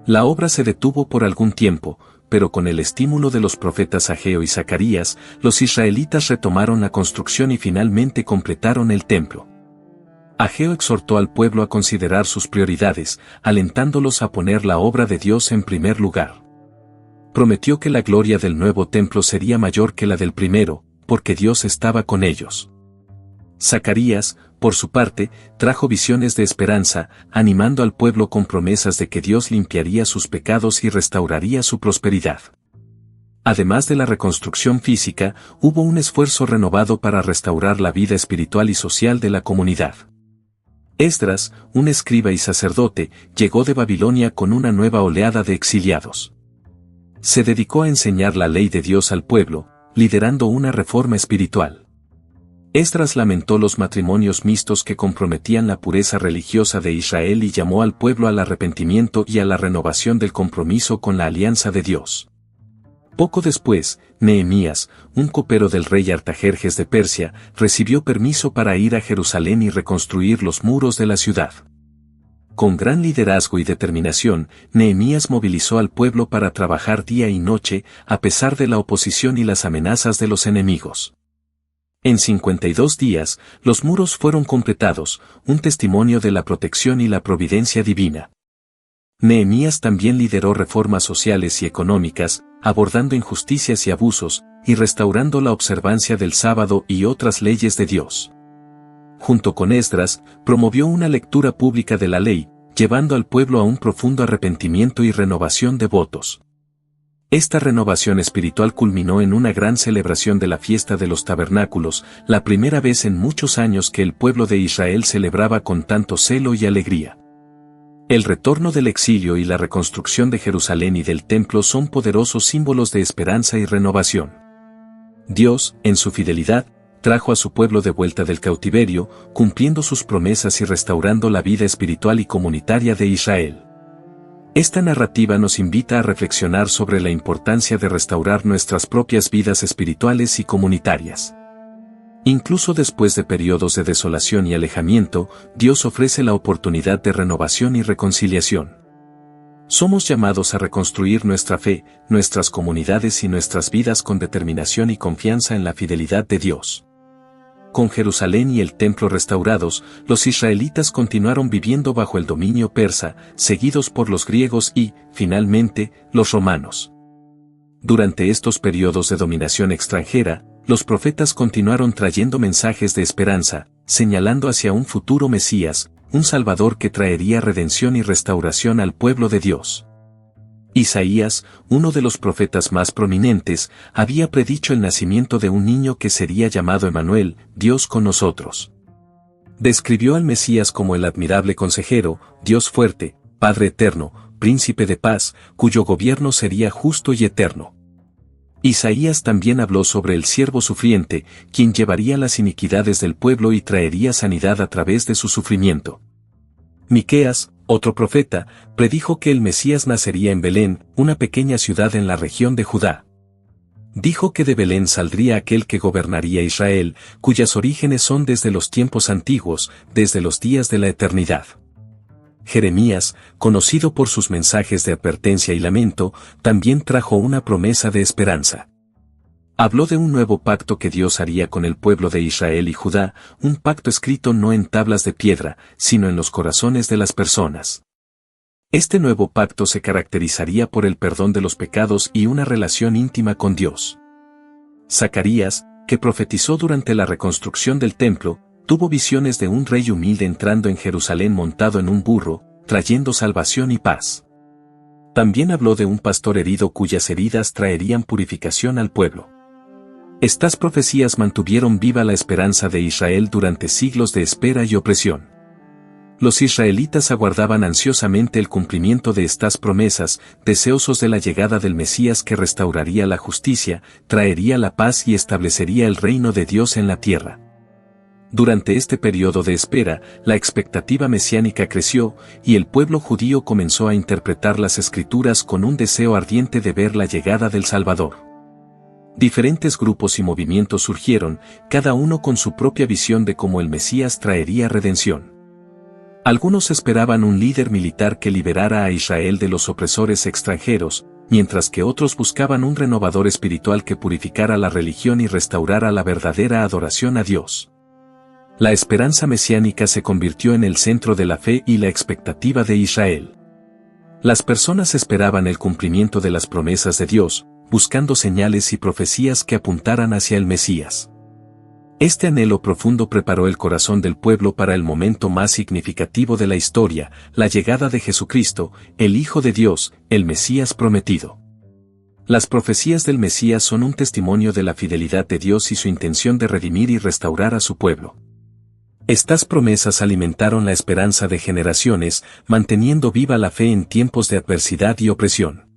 La obra se detuvo por algún tiempo, pero con el estímulo de los profetas Ageo y Zacarías, los israelitas retomaron la construcción y finalmente completaron el templo. Ageo exhortó al pueblo a considerar sus prioridades, alentándolos a poner la obra de Dios en primer lugar. Prometió que la gloria del nuevo templo sería mayor que la del primero, porque Dios estaba con ellos. Zacarías, por su parte, trajo visiones de esperanza, animando al pueblo con promesas de que Dios limpiaría sus pecados y restauraría su prosperidad. Además de la reconstrucción física, hubo un esfuerzo renovado para restaurar la vida espiritual y social de la comunidad. Esdras, un escriba y sacerdote, llegó de Babilonia con una nueva oleada de exiliados. Se dedicó a enseñar la ley de Dios al pueblo, liderando una reforma espiritual. Esdras lamentó los matrimonios mixtos que comprometían la pureza religiosa de Israel y llamó al pueblo al arrepentimiento y a la renovación del compromiso con la alianza de Dios. Poco después, Nehemías, un copero del rey Artajerjes de Persia, recibió permiso para ir a Jerusalén y reconstruir los muros de la ciudad. Con gran liderazgo y determinación, Nehemías movilizó al pueblo para trabajar día y noche, a pesar de la oposición y las amenazas de los enemigos. En 52 días, los muros fueron completados, un testimonio de la protección y la providencia divina. Nehemías también lideró reformas sociales y económicas, abordando injusticias y abusos, y restaurando la observancia del sábado y otras leyes de Dios. Junto con Esdras, promovió una lectura pública de la ley, llevando al pueblo a un profundo arrepentimiento y renovación de votos. Esta renovación espiritual culminó en una gran celebración de la fiesta de los tabernáculos, la primera vez en muchos años que el pueblo de Israel celebraba con tanto celo y alegría. El retorno del exilio y la reconstrucción de Jerusalén y del templo son poderosos símbolos de esperanza y renovación. Dios, en su fidelidad, trajo a su pueblo de vuelta del cautiverio, cumpliendo sus promesas y restaurando la vida espiritual y comunitaria de Israel. Esta narrativa nos invita a reflexionar sobre la importancia de restaurar nuestras propias vidas espirituales y comunitarias. Incluso después de periodos de desolación y alejamiento, Dios ofrece la oportunidad de renovación y reconciliación. Somos llamados a reconstruir nuestra fe, nuestras comunidades y nuestras vidas con determinación y confianza en la fidelidad de Dios. Con Jerusalén y el templo restaurados, los israelitas continuaron viviendo bajo el dominio persa, seguidos por los griegos y, finalmente, los romanos. Durante estos periodos de dominación extranjera, los profetas continuaron trayendo mensajes de esperanza, señalando hacia un futuro Mesías, un Salvador que traería redención y restauración al pueblo de Dios. Isaías, uno de los profetas más prominentes, había predicho el nacimiento de un niño que sería llamado Emmanuel, Dios con nosotros. Describió al Mesías como el admirable consejero, Dios fuerte, Padre eterno, príncipe de paz, cuyo gobierno sería justo y eterno. Isaías también habló sobre el siervo sufriente, quien llevaría las iniquidades del pueblo y traería sanidad a través de su sufrimiento. Miqueas, otro profeta, predijo que el Mesías nacería en Belén, una pequeña ciudad en la región de Judá. Dijo que de Belén saldría aquel que gobernaría Israel, cuyas orígenes son desde los tiempos antiguos, desde los días de la eternidad. Jeremías, conocido por sus mensajes de advertencia y lamento, también trajo una promesa de esperanza. Habló de un nuevo pacto que Dios haría con el pueblo de Israel y Judá, un pacto escrito no en tablas de piedra, sino en los corazones de las personas. Este nuevo pacto se caracterizaría por el perdón de los pecados y una relación íntima con Dios. Zacarías, que profetizó durante la reconstrucción del templo, tuvo visiones de un rey humilde entrando en Jerusalén montado en un burro, trayendo salvación y paz. También habló de un pastor herido cuyas heridas traerían purificación al pueblo. Estas profecías mantuvieron viva la esperanza de Israel durante siglos de espera y opresión. Los israelitas aguardaban ansiosamente el cumplimiento de estas promesas, deseosos de la llegada del Mesías que restauraría la justicia, traería la paz y establecería el reino de Dios en la tierra. Durante este periodo de espera, la expectativa mesiánica creció, y el pueblo judío comenzó a interpretar las Escrituras con un deseo ardiente de ver la llegada del Salvador. Diferentes grupos y movimientos surgieron, cada uno con su propia visión de cómo el Mesías traería redención. Algunos esperaban un líder militar que liberara a Israel de los opresores extranjeros, mientras que otros buscaban un renovador espiritual que purificara la religión y restaurara la verdadera adoración a Dios. La esperanza mesiánica se convirtió en el centro de la fe y la expectativa de Israel. Las personas esperaban el cumplimiento de las promesas de Dios, buscando señales y profecías que apuntaran hacia el Mesías. Este anhelo profundo preparó el corazón del pueblo para el momento más significativo de la historia, la llegada de Jesucristo, el Hijo de Dios, el Mesías prometido. Las profecías del Mesías son un testimonio de la fidelidad de Dios y su intención de redimir y restaurar a su pueblo. Estas promesas alimentaron la esperanza de generaciones, manteniendo viva la fe en tiempos de adversidad y opresión.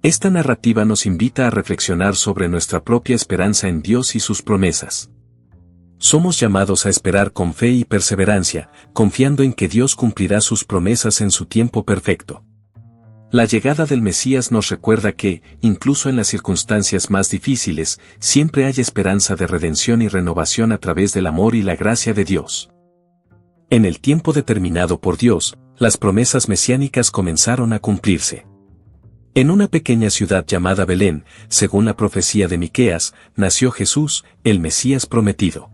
Esta narrativa nos invita a reflexionar sobre nuestra propia esperanza en Dios y sus promesas. Somos llamados a esperar con fe y perseverancia, confiando en que Dios cumplirá sus promesas en su tiempo perfecto. La llegada del Mesías nos recuerda que, incluso en las circunstancias más difíciles, siempre hay esperanza de redención y renovación a través del amor y la gracia de Dios. En el tiempo determinado por Dios, las promesas mesiánicas comenzaron a cumplirse. En una pequeña ciudad llamada Belén, según la profecía de Miqueas, nació Jesús, el Mesías prometido.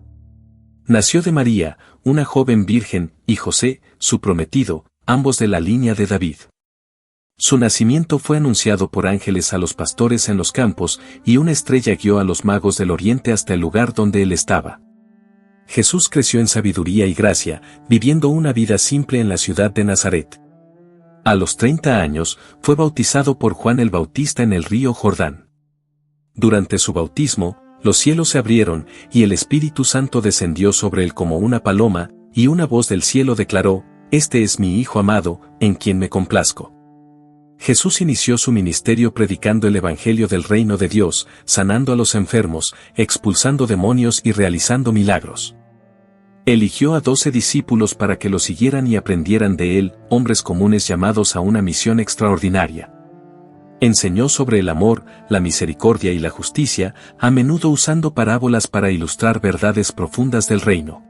Nació de María, una joven virgen, y José, su prometido, ambos de la línea de David. Su nacimiento fue anunciado por ángeles a los pastores en los campos, y una estrella guió a los magos del oriente hasta el lugar donde él estaba. Jesús creció en sabiduría y gracia, viviendo una vida simple en la ciudad de Nazaret. A los 30 años, fue bautizado por Juan el Bautista en el río Jordán. Durante su bautismo, los cielos se abrieron, y el Espíritu Santo descendió sobre él como una paloma, y una voz del cielo declaró: Este es mi Hijo amado, en quien me complazco. Jesús inició su ministerio predicando el Evangelio del reino de Dios, sanando a los enfermos, expulsando demonios y realizando milagros. Eligió a 12 discípulos para que lo siguieran y aprendieran de él, hombres comunes llamados a una misión extraordinaria. Enseñó sobre el amor, la misericordia y la justicia, a menudo usando parábolas para ilustrar verdades profundas del reino.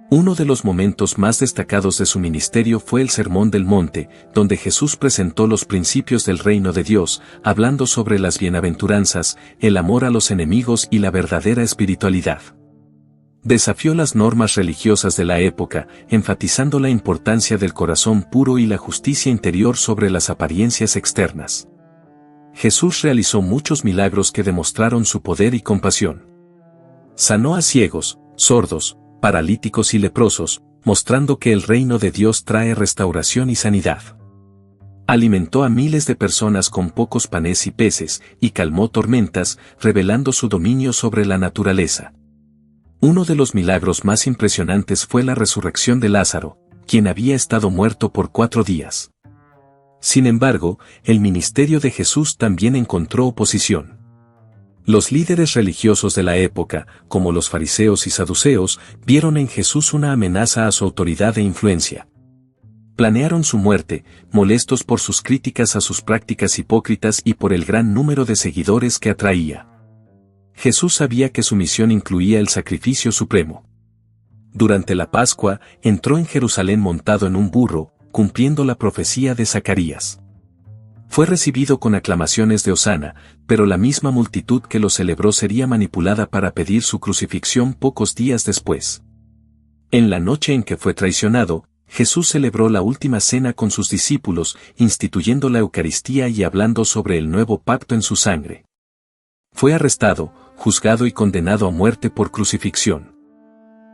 Uno de los momentos más destacados de su ministerio fue el Sermón del Monte, donde Jesús presentó los principios del reino de Dios, hablando sobre las bienaventuranzas, el amor a los enemigos y la verdadera espiritualidad. Desafió las normas religiosas de la época, enfatizando la importancia del corazón puro y la justicia interior sobre las apariencias externas. Jesús realizó muchos milagros que demostraron su poder y compasión. Sanó a ciegos, sordos, paralíticos y leprosos, mostrando que el reino de Dios trae restauración y sanidad. Alimentó a miles de personas con pocos panes y peces, y calmó tormentas, revelando su dominio sobre la naturaleza. Uno de los milagros más impresionantes fue la resurrección de Lázaro, quien había estado muerto por 4 días. Sin embargo, el ministerio de Jesús también encontró oposición. Los líderes religiosos de la época, como los fariseos y saduceos, vieron en Jesús una amenaza a su autoridad e influencia. Planearon su muerte, molestos por sus críticas a sus prácticas hipócritas y por el gran número de seguidores que atraía. Jesús sabía que su misión incluía el sacrificio supremo. Durante la Pascua, entró en Jerusalén montado en un burro, cumpliendo la profecía de Zacarías. Fue recibido con aclamaciones de hosana, pero la misma multitud que lo celebró sería manipulada para pedir su crucifixión pocos días después. En la noche en que fue traicionado, Jesús celebró la última cena con sus discípulos, instituyendo la Eucaristía y hablando sobre el nuevo pacto en su sangre. Fue arrestado, juzgado y condenado a muerte por crucifixión.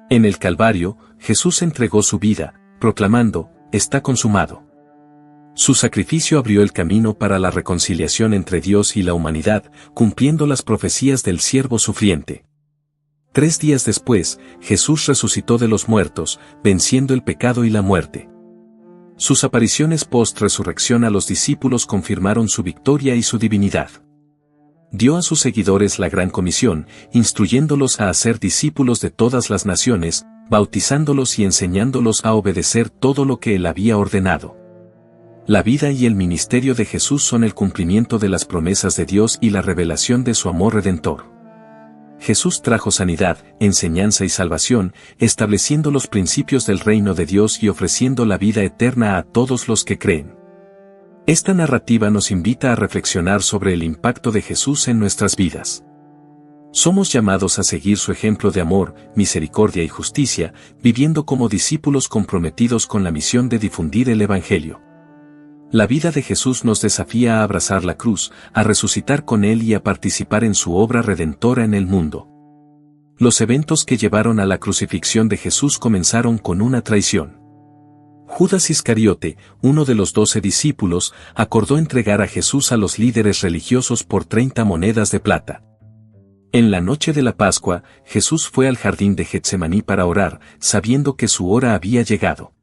En el Calvario, Jesús entregó su vida, proclamando: «Está consumado». Su sacrificio abrió el camino para la reconciliación entre Dios y la humanidad, cumpliendo las profecías del siervo sufriente. 3 días después, Jesús resucitó de los muertos, venciendo el pecado y la muerte. Sus apariciones post-resurrección a los discípulos confirmaron su victoria y su divinidad. Dio a sus seguidores la gran comisión, instruyéndolos a hacer discípulos de todas las naciones, bautizándolos y enseñándolos a obedecer todo lo que él había ordenado. La vida y el ministerio de Jesús son el cumplimiento de las promesas de Dios y la revelación de su amor redentor. Jesús trajo sanidad, enseñanza y salvación, estableciendo los principios del reino de Dios y ofreciendo la vida eterna a todos los que creen. Esta narrativa nos invita a reflexionar sobre el impacto de Jesús en nuestras vidas. Somos llamados a seguir su ejemplo de amor, misericordia y justicia, viviendo como discípulos comprometidos con la misión de difundir el Evangelio. La vida de Jesús nos desafía a abrazar la cruz, a resucitar con Él y a participar en su obra redentora en el mundo. Los eventos que llevaron a la crucifixión de Jesús comenzaron con una traición. Judas Iscariote, uno de los 12 discípulos, acordó entregar a Jesús a los líderes religiosos por 30 monedas de plata. En la noche de la Pascua, Jesús fue al jardín de Getsemaní para orar, sabiendo que su hora había llegado.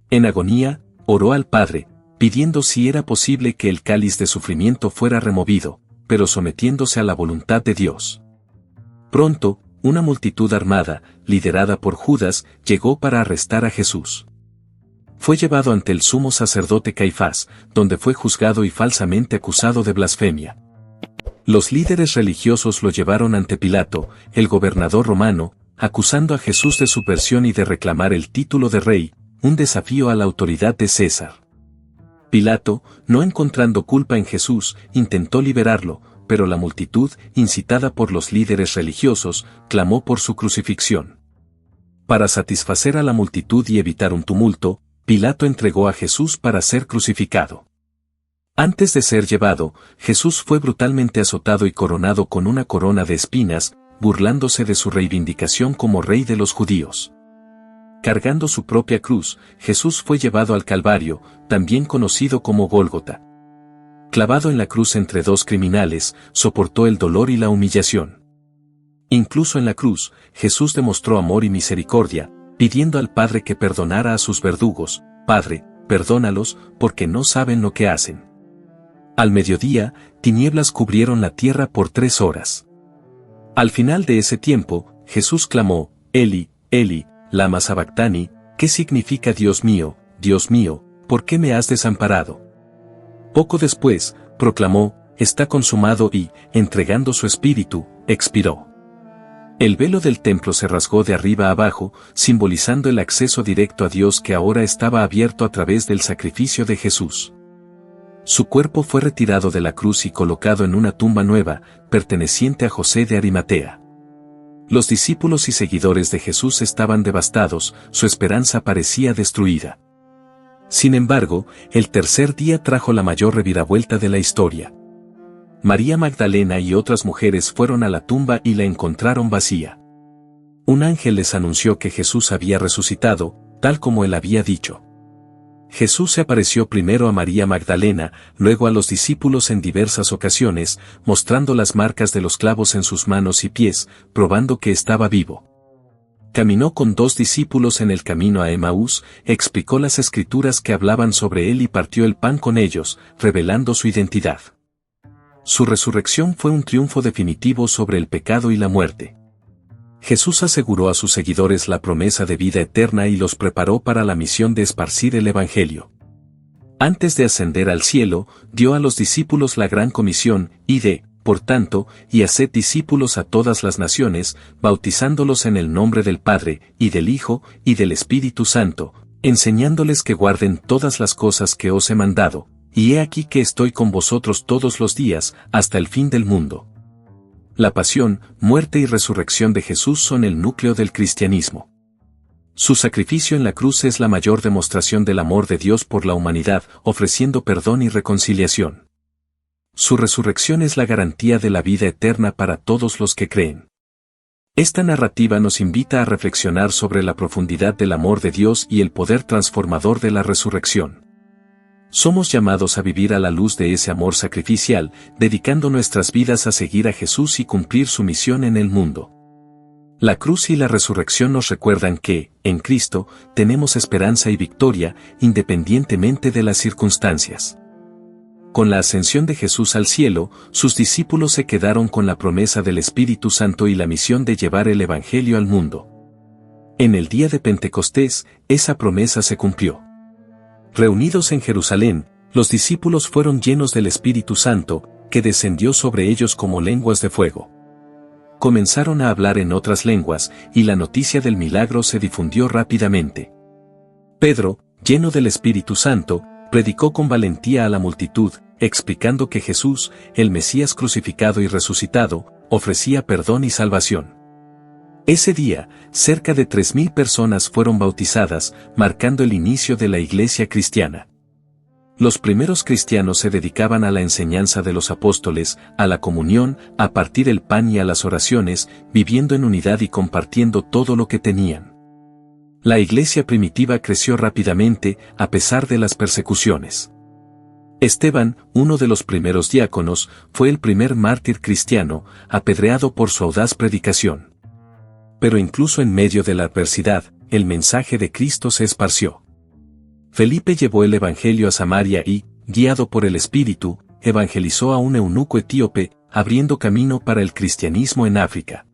En agonía, oró al Padre, pidiendo si era posible que el cáliz de sufrimiento fuera removido, pero sometiéndose a la voluntad de Dios. Pronto, una multitud armada, liderada por Judas, llegó para arrestar a Jesús. Fue llevado ante el sumo sacerdote Caifás, donde fue juzgado y falsamente acusado de blasfemia. Los líderes religiosos lo llevaron ante Pilato, el gobernador romano, acusando a Jesús de subversión y de reclamar el título de rey, un desafío a la autoridad de César. Pilato, no encontrando culpa en Jesús, intentó liberarlo, pero la multitud, incitada por los líderes religiosos, clamó por su crucifixión. Para satisfacer a la multitud y evitar un tumulto, Pilato entregó a Jesús para ser crucificado. Antes de ser llevado, Jesús fue brutalmente azotado y coronado con una corona de espinas, burlándose de su reivindicación como rey de los judíos. Cargando su propia cruz, Jesús fue llevado al Calvario, también conocido como Gólgota. Clavado en la cruz entre 2 criminales, soportó el dolor y la humillación. Incluso en la cruz, Jesús demostró amor y misericordia, pidiendo al Padre que perdonara a sus verdugos: Padre, perdónalos, porque no saben lo que hacen. Al mediodía, tinieblas cubrieron la tierra por 3 horas. Al final de ese tiempo, Jesús clamó: Eli, Eli, lama sabactani, que significa Dios mío, ¿por qué me has desamparado? Poco después, proclamó: está consumado y, entregando su espíritu, expiró. El velo del templo se rasgó de arriba a abajo, simbolizando el acceso directo a Dios que ahora estaba abierto a través del sacrificio de Jesús. Su cuerpo fue retirado de la cruz y colocado en una tumba nueva, perteneciente a José de Arimatea. Los discípulos y seguidores de Jesús estaban devastados, su esperanza parecía destruida. Sin embargo, el tercer día trajo la mayor reviravuelta de la historia. María Magdalena y otras mujeres fueron a la tumba y la encontraron vacía. Un ángel les anunció que Jesús había resucitado, tal como él había dicho. Jesús se apareció primero a María Magdalena, luego a los discípulos en diversas ocasiones, mostrando las marcas de los clavos en sus manos y pies, probando que estaba vivo. Caminó con 2 discípulos en el camino a Emaús, explicó las escrituras que hablaban sobre él y partió el pan con ellos, revelando su identidad. Su resurrección fue un triunfo definitivo sobre el pecado y la muerte. Jesús aseguró a sus seguidores la promesa de vida eterna y los preparó para la misión de esparcir el Evangelio. Antes de ascender al cielo, dio a los discípulos la gran comisión: id, por tanto, y haced discípulos a todas las naciones, bautizándolos en el nombre del Padre, y del Hijo, y del Espíritu Santo, enseñándoles que guarden todas las cosas que os he mandado. Y he aquí que estoy con vosotros todos los días, hasta el fin del mundo. La pasión, muerte y resurrección de Jesús son el núcleo del cristianismo. Su sacrificio en la cruz es la mayor demostración del amor de Dios por la humanidad, ofreciendo perdón y reconciliación. Su resurrección es la garantía de la vida eterna para todos los que creen. Esta narrativa nos invita a reflexionar sobre la profundidad del amor de Dios y el poder transformador de la resurrección. Somos llamados a vivir a la luz de ese amor sacrificial, dedicando nuestras vidas a seguir a Jesús y cumplir su misión en el mundo. La cruz y la resurrección nos recuerdan que, en Cristo, tenemos esperanza y victoria, independientemente de las circunstancias. Con la ascensión de Jesús al cielo, sus discípulos se quedaron con la promesa del Espíritu Santo y la misión de llevar el Evangelio al mundo. En el día de Pentecostés, esa promesa se cumplió. Reunidos en Jerusalén, los discípulos fueron llenos del Espíritu Santo, que descendió sobre ellos como lenguas de fuego. Comenzaron a hablar en otras lenguas, y la noticia del milagro se difundió rápidamente. Pedro, lleno del Espíritu Santo, predicó con valentía a la multitud, explicando que Jesús, el Mesías crucificado y resucitado, ofrecía perdón y salvación. Ese día, cerca de 3.000 personas fueron bautizadas, marcando el inicio de la iglesia cristiana. Los primeros cristianos se dedicaban a la enseñanza de los apóstoles, a la comunión, a partir el pan y a las oraciones, viviendo en unidad y compartiendo todo lo que tenían. La iglesia primitiva creció rápidamente, a pesar de las persecuciones. Esteban, uno de los primeros diáconos, fue el primer mártir cristiano, apedreado por su audaz predicación. Pero incluso en medio de la adversidad, el mensaje de Cristo se esparció. Felipe llevó el Evangelio a Samaria y, guiado por el Espíritu, evangelizó a un eunuco etíope, abriendo camino para el cristianismo en África.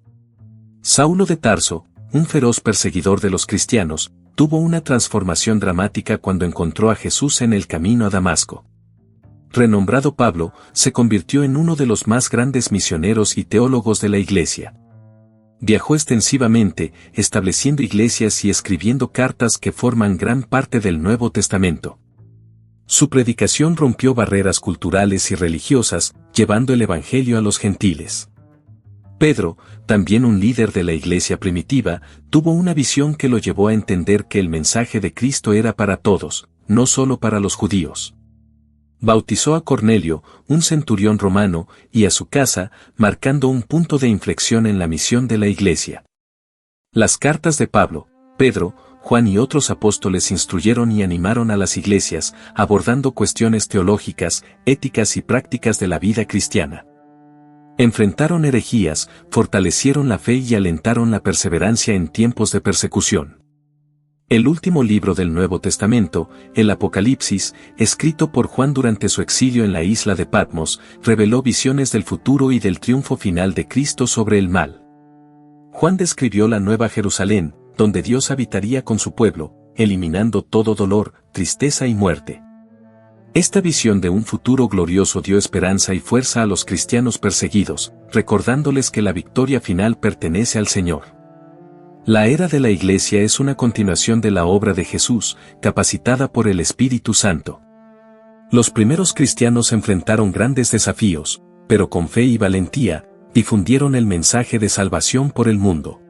Saulo de Tarso, un feroz perseguidor de los cristianos, tuvo una transformación dramática cuando encontró a Jesús en el camino a Damasco. Renombrado Pablo, se convirtió en uno de los más grandes misioneros y teólogos de la Iglesia. Viajó extensivamente, estableciendo iglesias y escribiendo cartas que forman gran parte del Nuevo Testamento. Su predicación rompió barreras culturales y religiosas, llevando el Evangelio a los gentiles. Pedro, también un líder de la iglesia primitiva, tuvo una visión que lo llevó a entender que el mensaje de Cristo era para todos, no solo para los judíos. Bautizó a Cornelio, un centurión romano, y a su casa, marcando un punto de inflexión en la misión de la iglesia. Las cartas de Pablo, Pedro, Juan y otros apóstoles instruyeron y animaron a las iglesias, abordando cuestiones teológicas, éticas y prácticas de la vida cristiana. Enfrentaron herejías, fortalecieron la fe y alentaron la perseverancia en tiempos de persecución. El último libro del Nuevo Testamento, el Apocalipsis, escrito por Juan durante su exilio en la isla de Patmos, reveló visiones del futuro y del triunfo final de Cristo sobre el mal. Juan describió la Nueva Jerusalén, donde Dios habitaría con su pueblo, eliminando todo dolor, tristeza y muerte. Esta visión de un futuro glorioso dio esperanza y fuerza a los cristianos perseguidos, recordándoles que la victoria final pertenece al Señor. La era de la Iglesia es una continuación de la obra de Jesús, capacitada por el Espíritu Santo. Los primeros cristianos enfrentaron grandes desafíos, pero con fe y valentía, difundieron el mensaje de salvación por el mundo.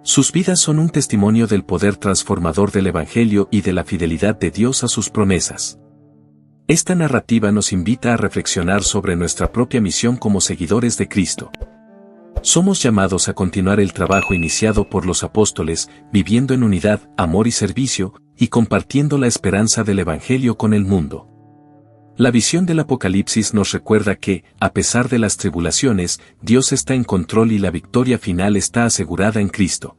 Sus vidas son un testimonio del poder transformador del Evangelio y de la fidelidad de Dios a sus promesas. Esta narrativa nos invita a reflexionar sobre nuestra propia misión como seguidores de Cristo. Somos llamados a continuar el trabajo iniciado por los apóstoles, viviendo en unidad, amor y servicio, y compartiendo la esperanza del Evangelio con el mundo. La visión del Apocalipsis nos recuerda que, a pesar de las tribulaciones, Dios está en control y la victoria final está asegurada en Cristo.